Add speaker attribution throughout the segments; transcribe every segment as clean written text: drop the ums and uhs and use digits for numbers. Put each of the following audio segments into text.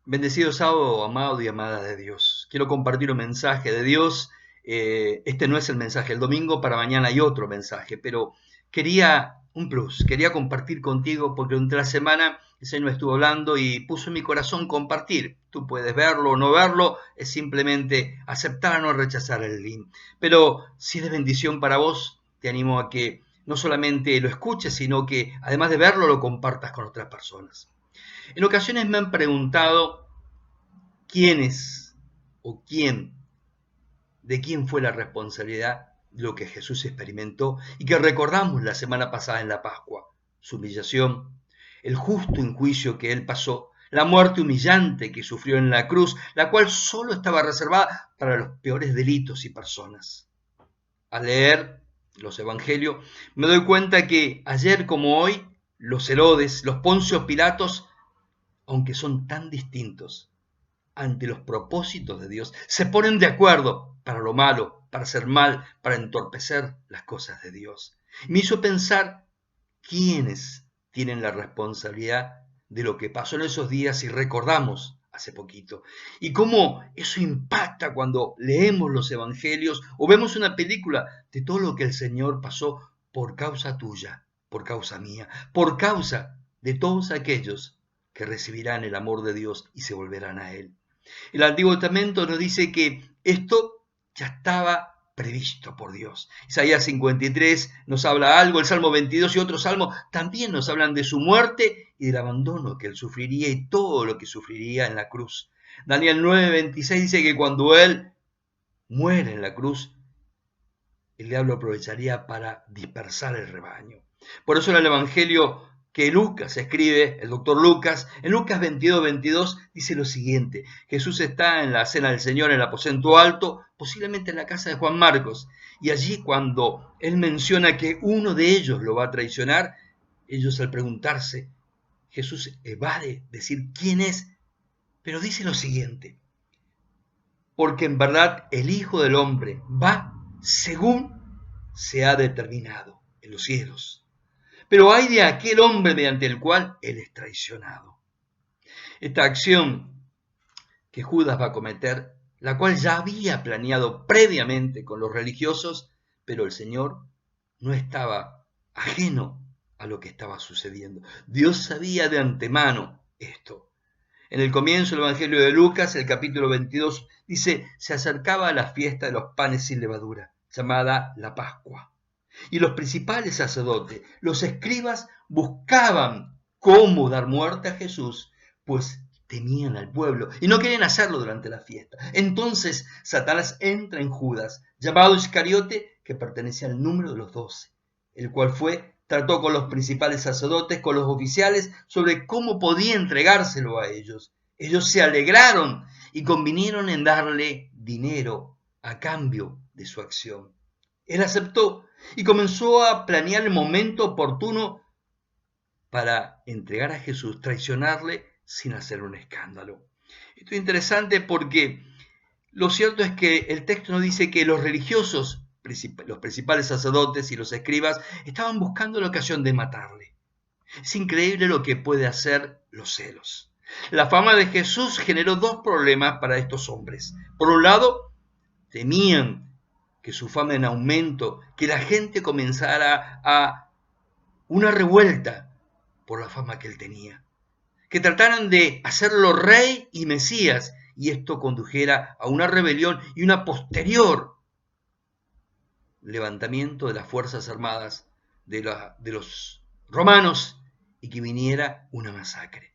Speaker 1: Bendecido sábado, amado y amada de Dios. Quiero compartir un mensaje de Dios. Este no es el mensaje del domingo, para mañana hay otro mensaje, pero quería un plus, quería compartir contigo porque durante la semana el Señor me estuvo hablando y puso en mi corazón compartir. Tú puedes verlo o no verlo, es simplemente aceptar o no rechazar el link. Pero si es de bendición para vos, te animo a que no solamente lo escuches, sino que además de verlo, lo compartas con otras personas. En ocasiones me han preguntado quiénes o quién, de quién fue la responsabilidad de lo que Jesús experimentó y que recordamos la semana pasada en la Pascua, su humillación, el justo enjuicio que él pasó, la muerte humillante que sufrió en la cruz, la cual solo estaba reservada para los peores delitos y personas. Al leer los evangelios me doy cuenta que ayer como hoy, los Herodes, los Poncios Pilatos, aunque son tan distintos, ante los propósitos de Dios, se ponen de acuerdo para lo malo, para hacer mal, para entorpecer las cosas de Dios. Me hizo pensar quiénes tienen la responsabilidad de lo que pasó en esos días y recordamos hace poquito. Y cómo eso impacta cuando leemos los evangelios o vemos una película de todo lo que el Señor pasó por causa tuya, por causa mía, por causa de todos aquellos que recibirán el amor de Dios y se volverán a Él. El Antiguo Testamento nos dice que esto ya estaba previsto por Dios. Isaías 53 nos habla algo, el Salmo 22 y otros salmos también nos hablan de su muerte y del abandono que él sufriría y todo lo que sufriría en la cruz. Daniel 9:26 dice que cuando él muere en la cruz, el diablo aprovecharía para dispersar el rebaño. Por eso en el Evangelio que Lucas escribe, el doctor Lucas, en Lucas 22:22 dice lo siguiente: Jesús está en la cena del Señor en el aposento alto, posiblemente en la casa de Juan Marcos, y allí cuando él menciona que uno de ellos lo va a traicionar, ellos al preguntarse, Jesús evade decir quién es, pero dice lo siguiente: porque en verdad el Hijo del Hombre va según se ha determinado en los cielos. Pero hay de aquel hombre mediante el cual él es traicionado. Esta acción que Judas va a cometer, la cual ya había planeado previamente con los religiosos, pero el Señor no estaba ajeno a lo que estaba sucediendo. Dios sabía de antemano esto. En el comienzo del Evangelio de Lucas, el capítulo 22, dice, se acercaba a la fiesta de los panes sin levadura, llamada la Pascua. Y los principales sacerdotes, los escribas, buscaban cómo dar muerte a Jesús, pues temían al pueblo y no querían hacerlo durante la fiesta. Entonces Satanás entra en Judas, llamado Iscariote, que pertenecía al número de los 12, el cual trató con los principales sacerdotes, con los oficiales, sobre cómo podía entregárselo a ellos. Ellos se alegraron y convinieron en darle dinero a cambio de su acción. Él aceptó y comenzó a planear el momento oportuno para entregar a Jesús, traicionarle sin hacer un escándalo. Esto es interesante porque lo cierto es que el texto nos dice que los religiosos, los principales sacerdotes y los escribas, estaban buscando la ocasión de matarle. Es increíble lo que puede hacer los celos. La fama de Jesús generó dos problemas para estos hombres. Por un lado, temían que su fama en aumento, que la gente comenzara a una revuelta por la fama que él tenía, que trataran de hacerlo rey y Mesías, y esto condujera a una rebelión y una posterior levantamiento de las fuerzas armadas de los romanos y que viniera una masacre.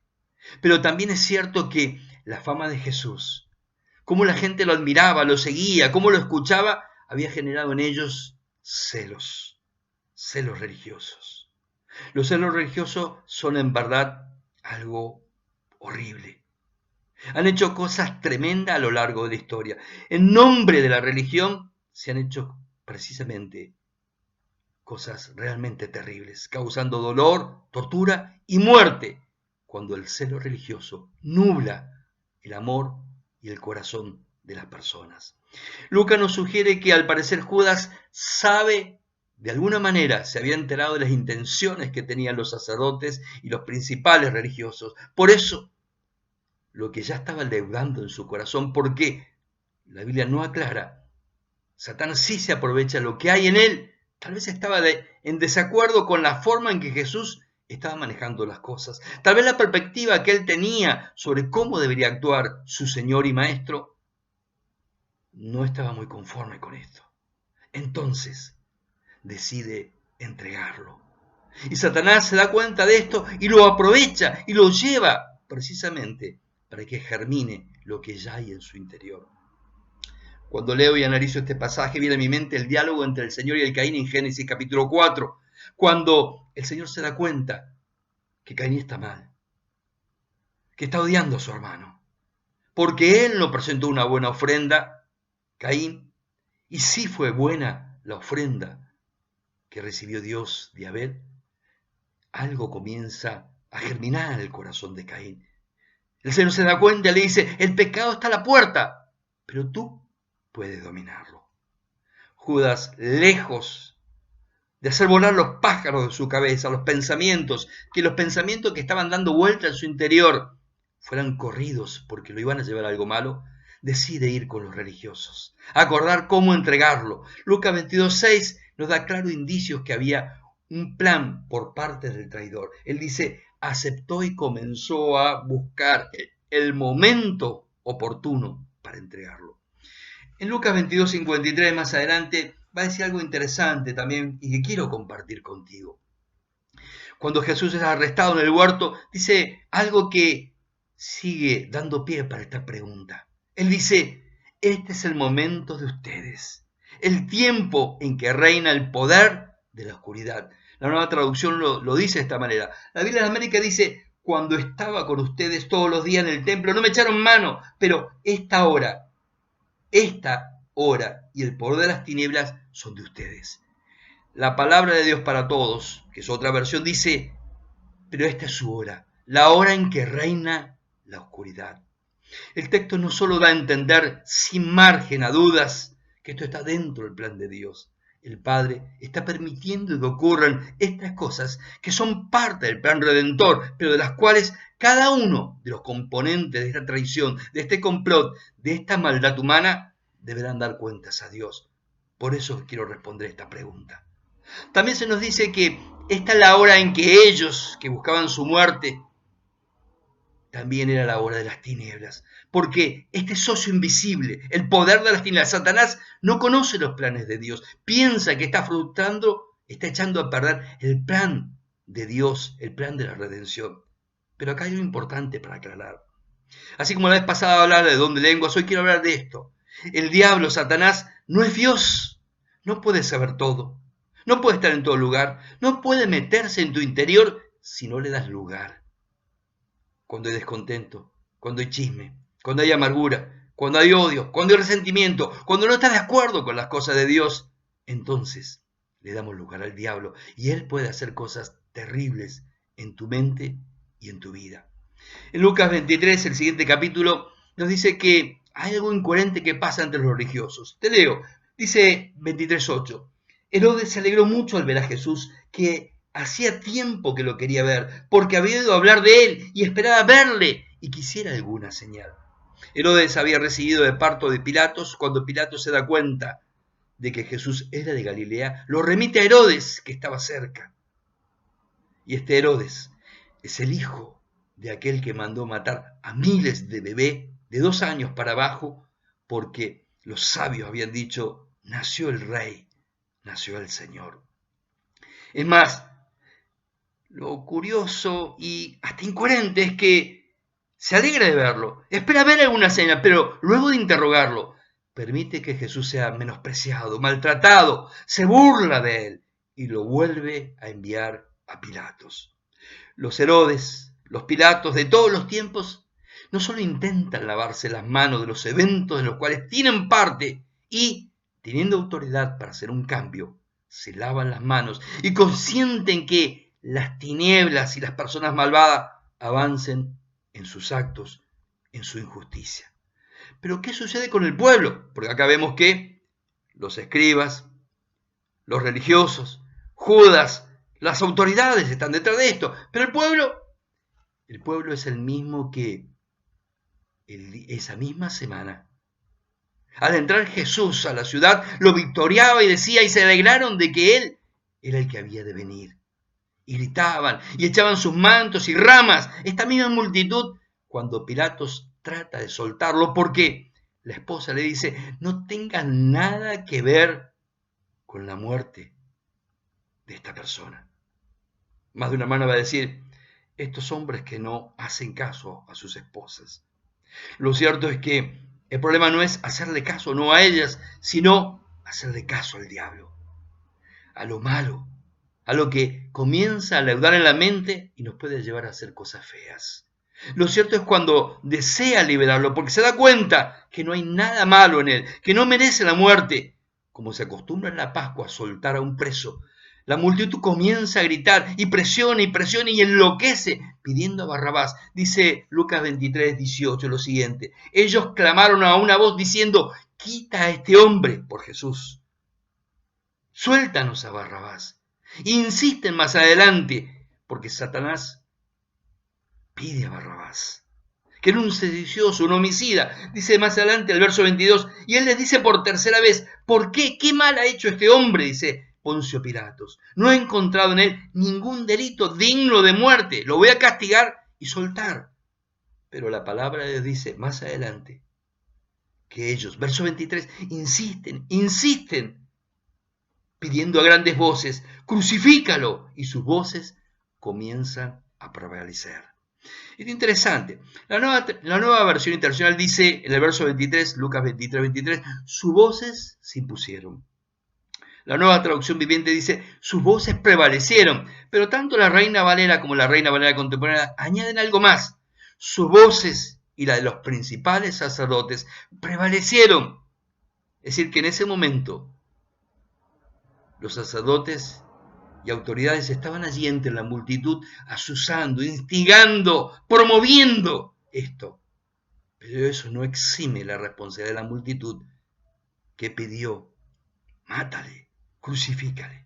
Speaker 1: Pero también es cierto que la fama de Jesús, cómo la gente lo admiraba, lo seguía, cómo lo escuchaba, había generado en ellos celos religiosos. Los celos religiosos son en verdad algo horrible. Han hecho cosas tremendas a lo largo de la historia. En nombre de la religión se han hecho precisamente cosas realmente terribles, causando dolor, tortura y muerte, cuando el celo religioso nubla el amor y el corazón de las personas. Lucas nos sugiere que al parecer Judas sabe, de alguna manera, se había enterado de las intenciones que tenían los sacerdotes y los principales religiosos. Por eso lo que ya estaba leudando en su corazón, porque la Biblia no aclara. Satanás sí se aprovecha de lo que hay en él. Tal vez estaba en desacuerdo con la forma en que Jesús estaba manejando las cosas. Tal vez la perspectiva que él tenía sobre cómo debería actuar su Señor y Maestro no estaba muy conforme con esto. Entonces decide entregarlo. Y Satanás se da cuenta de esto y lo aprovecha y lo lleva precisamente para que germine lo que ya hay en su interior. Cuando leo y analizo este pasaje, viene a mi mente el diálogo entre el Señor y el Caín en Génesis capítulo 4, cuando el Señor se da cuenta que Caín está mal, que está odiando a su hermano, porque él no presentó una buena ofrenda, Caín, y sí fue buena la ofrenda que recibió Dios de Abel. Algo comienza a germinar en el corazón de Caín. El Señor se da cuenta y le dice, el pecado está a la puerta, pero tú puedes dominarlo. Judas, lejos de hacer volar los pájaros de su cabeza, los pensamientos que estaban dando vuelta en su interior fueran corridos porque lo iban a llevar a algo malo, decide ir con los religiosos, acordar cómo entregarlo. Lucas 22:6 nos da claros indicios que había un plan por parte del traidor. Él dice, aceptó y comenzó a buscar el momento oportuno para entregarlo. En Lucas 22:53 más adelante va a decir algo interesante también y que quiero compartir contigo. Cuando Jesús es arrestado en el huerto, dice algo que sigue dando pie para esta pregunta. Él dice, este es el momento de ustedes, el tiempo en que reina el poder de la oscuridad. La Nueva Traducción lo dice de esta manera. La Biblia de América dice, cuando estaba con ustedes todos los días en el templo, no me echaron mano, pero esta hora y el poder de las tinieblas son de ustedes. La palabra de Dios para todos, que es otra versión, dice, pero esta es su hora, la hora en que reina la oscuridad. El texto no solo da a entender sin margen a dudas que esto está dentro del plan de Dios. El Padre está permitiendo que ocurran estas cosas que son parte del plan redentor, pero de las cuales cada uno de los componentes de esta traición, de este complot, de esta maldad humana, deberán dar cuentas a Dios. Por eso quiero responder esta pregunta. También se nos dice que esta es la hora en que ellos, que buscaban su muerte, también era la hora de las tinieblas, porque este socio invisible, el poder de las tinieblas, Satanás no conoce los planes de Dios, piensa que está frustrando, está echando a perder el plan de Dios, el plan de la redención. Pero acá hay algo importante para aclarar. Así como la vez pasada hablaba de don de lenguas, hoy quiero hablar de esto. El diablo, Satanás, no es Dios, no puede saber todo, no puede estar en todo lugar, no puede meterse en tu interior si no le das lugar. Cuando hay descontento, cuando hay chisme, cuando hay amargura, cuando hay odio, cuando hay resentimiento, cuando no estás de acuerdo con las cosas de Dios, entonces le damos lugar al diablo y él puede hacer cosas terribles en tu mente y en tu vida. En Lucas 23, el siguiente capítulo, nos dice que hay algo incoherente que pasa entre los religiosos. Te leo, dice 23:8. Herodes se alegró mucho al ver a Jesús, que hacía tiempo que lo quería ver, porque había oído hablar de él y esperaba verle y quisiera alguna señal. Herodes había recibido de parto de Pilatos. Cuando Pilatos se da cuenta de que Jesús era de Galilea, lo remite a Herodes, que estaba cerca. Y este Herodes es el hijo de aquel que mandó matar a miles de bebés de 2 años para abajo, porque los sabios habían dicho, nació el rey, nació el Señor. Es más, lo curioso y hasta incoherente es que se alegra de verlo, espera ver alguna señal, pero luego de interrogarlo, permite que Jesús sea menospreciado, maltratado, se burla de él y lo vuelve a enviar a Pilatos. Los Herodes, los Pilatos de todos los tiempos, no solo intentan lavarse las manos de los eventos de los cuales tienen parte y, teniendo autoridad para hacer un cambio, se lavan las manos y consienten que las tinieblas y las personas malvadas avancen en sus actos, en su injusticia. Pero ¿qué sucede con el pueblo? Porque acá vemos que los escribas, los religiosos, Judas, las autoridades están detrás de esto. Pero el pueblo es el mismo que esa misma semana, al entrar Jesús a la ciudad, lo victoriaba y decía, y se alegraron de que él era el que había de venir. Y gritaban y echaban sus mantos y ramas. Esta misma multitud, cuando Pilatos trata de soltarlo, porque la esposa le dice, no tengas nada que ver con la muerte de esta persona. Más de una mano va a decir, estos hombres que no hacen caso a sus esposas. Lo cierto es que el problema no es hacerle caso, no a ellas, sino hacerle caso al diablo, a lo malo, a lo que comienza a leudar en la mente y nos puede llevar a hacer cosas feas. Lo cierto es cuando desea liberarlo, porque se da cuenta que no hay nada malo en él, que no merece la muerte, como se acostumbra en la Pascua a soltar a un preso. La multitud comienza a gritar y presiona y enloquece pidiendo a Barrabás. Dice Lucas 23, 18 lo siguiente. Ellos clamaron a una voz diciendo, quita a este hombre por Jesús. Suéltanos a Barrabás. Insisten más adelante, porque Satanás pide a Barrabás, que era un sedicioso, un homicida. Dice más adelante el verso 22, y él les dice por tercera vez, ¿por qué? ¿Qué mal ha hecho este hombre? Dice Poncio Pilatos. No he encontrado en él ningún delito digno de muerte. Lo voy a castigar y soltar. Pero la palabra de Dios dice más adelante que ellos, verso 23, insisten, pidiendo a grandes voces, crucifícalo. Y sus voces comienzan a prevalecer. Es interesante. La nueva versión internacional dice en el verso 23, Lucas 23, 23, sus voces se impusieron. La nueva traducción viviente dice, sus voces prevalecieron. Pero tanto la Reina Valera como la Reina Valera contemporánea añaden algo más. Sus voces y la de los principales sacerdotes prevalecieron. Es decir, que en ese momento los sacerdotes y autoridades estaban allí entre la multitud, asusando, instigando, promoviendo esto. Pero eso no exime la responsabilidad de la multitud que pidió, mátale, crucifícale.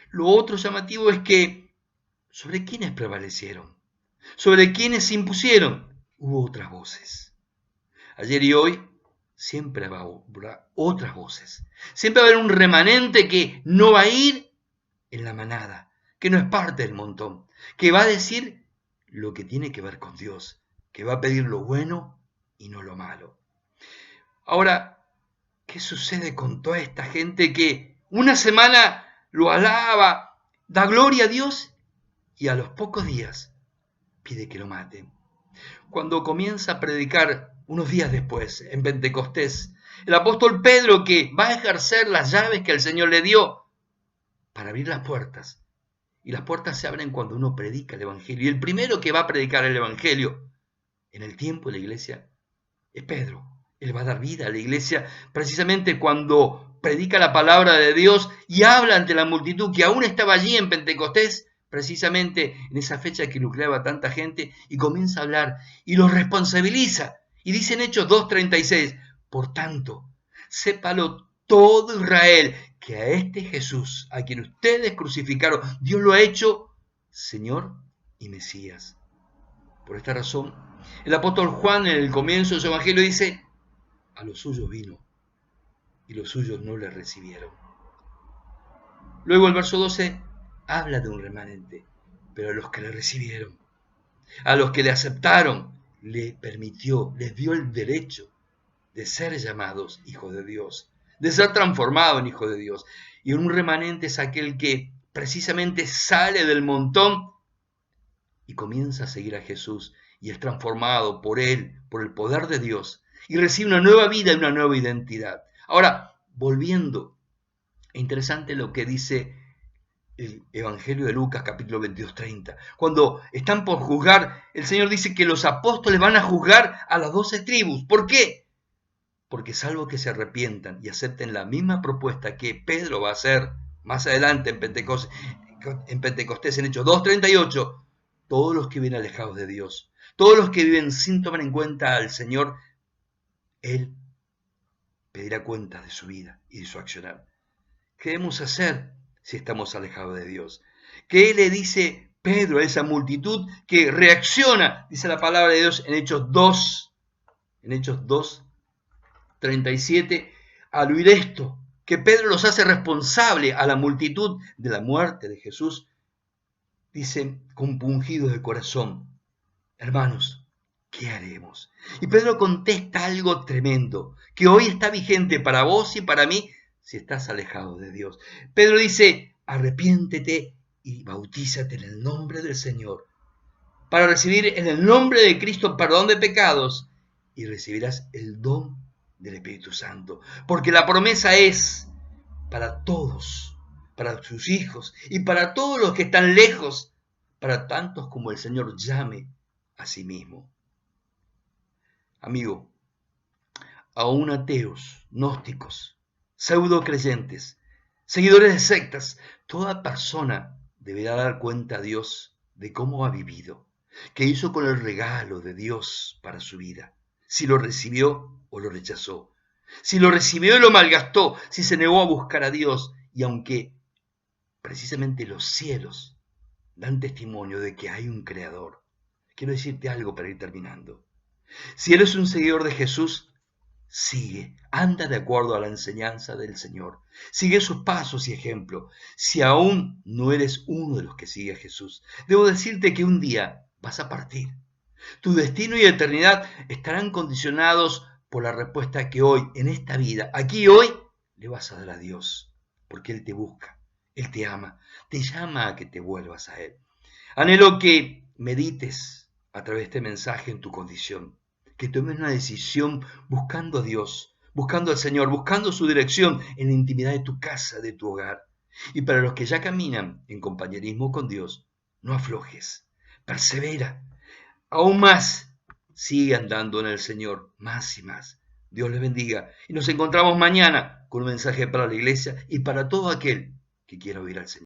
Speaker 1: Lo otro llamativo es que sobre quiénes prevalecieron, sobre quiénes se impusieron, hubo otras voces. Ayer y hoy siempre habrá otras voces. Siempre va a haber un remanente que no va a ir en la manada, que no es parte del montón, que va a decir lo que tiene que ver con Dios, que va a pedir lo bueno y no lo malo. Ahora, ¿qué sucede con toda esta gente que una semana lo alaba, da gloria a Dios y a los pocos días pide que lo maten? Cuando comienza a predicar unos días después, en Pentecostés, el apóstol Pedro, que va a ejercer las llaves que el Señor le dio para abrir las puertas, y las puertas se abren cuando uno predica el Evangelio, y el primero que va a predicar el Evangelio en el tiempo de la iglesia es Pedro. Él va a dar vida a la iglesia precisamente cuando predica la palabra de Dios y habla ante la multitud que aún estaba allí en Pentecostés, precisamente en esa fecha que nucleaba tanta gente, y comienza a hablar y los responsabiliza. Y dice en Hechos 2:36, por tanto, sépalo todo Israel, que a este Jesús, a quien ustedes crucificaron, Dios lo ha hecho Señor y Mesías. Por esta razón, el apóstol Juan en el comienzo de su evangelio dice, a los suyos vino y los suyos no le recibieron. Luego el verso 12 habla de un remanente, pero a los que le recibieron, a los que le aceptaron, le permitió, les dio el derecho de ser llamados hijos de Dios, de ser transformados en hijos de Dios. Y un remanente es aquel que precisamente sale del montón y comienza a seguir a Jesús y es transformado por él, por el poder de Dios, y recibe una nueva vida y una nueva identidad. Ahora, volviendo, es interesante lo que dice el Evangelio de Lucas, capítulo 22:30. Cuando están por juzgar, el Señor dice que los apóstoles van a juzgar a las 12 tribus. ¿Por qué? Porque salvo que se arrepientan y acepten la misma propuesta que Pedro va a hacer más adelante en Pentecostés, en Hechos 2:38, todos los que viven alejados de Dios, todos los que viven sin tomar en cuenta al Señor, Él pedirá cuentas de su vida y de su accionar. ¿Qué debemos hacer si estamos alejados de Dios? ¿Qué le dice Pedro a esa multitud que reacciona? Dice la palabra de Dios en Hechos 2, en Hechos 2:37, al oír esto, que Pedro los hace responsable a la multitud de la muerte de Jesús, dice, compungidos de corazón, hermanos, ¿qué haremos? Y Pedro contesta algo tremendo, que hoy está vigente para vos y para mí si estás alejado de Dios. Pedro dice, arrepiéntete y bautízate en el nombre del Señor, para recibir en el nombre de Cristo perdón de pecados y recibirás el don del Espíritu Santo. Porque la promesa es para todos, para sus hijos y para todos los que están lejos, para tantos como el Señor llame a sí mismo. Amigo, aún ateos, gnósticos, pseudo creyentes, seguidores de sectas, toda persona deberá dar cuenta a Dios de cómo ha vivido, qué hizo con el regalo de Dios para su vida, si lo recibió o lo rechazó, si lo recibió y lo malgastó, si se negó a buscar a Dios, y aunque precisamente los cielos dan testimonio de que hay un creador, quiero decirte algo para ir terminando. Si eres un seguidor de Jesús, sigue, anda de acuerdo a la enseñanza del Señor, sigue sus pasos y ejemplo. Si aún no eres uno de los que sigue a Jesús, debo decirte que un día vas a partir. Tu destino y eternidad estarán condicionados por la respuesta que hoy, en esta vida, aquí y hoy, le vas a dar a Dios, porque Él te busca, Él te ama, te llama a que te vuelvas a Él. Anhelo que medites a través de este mensaje en tu condición, que tomes una decisión buscando a Dios, buscando al Señor, buscando su dirección en la intimidad de tu casa, de tu hogar. Y para los que ya caminan en compañerismo con Dios, no aflojes, persevera, aún más, sigue andando en el Señor, más y más. Dios les bendiga y nos encontramos mañana con un mensaje para la iglesia y para todo aquel que quiera oír al Señor.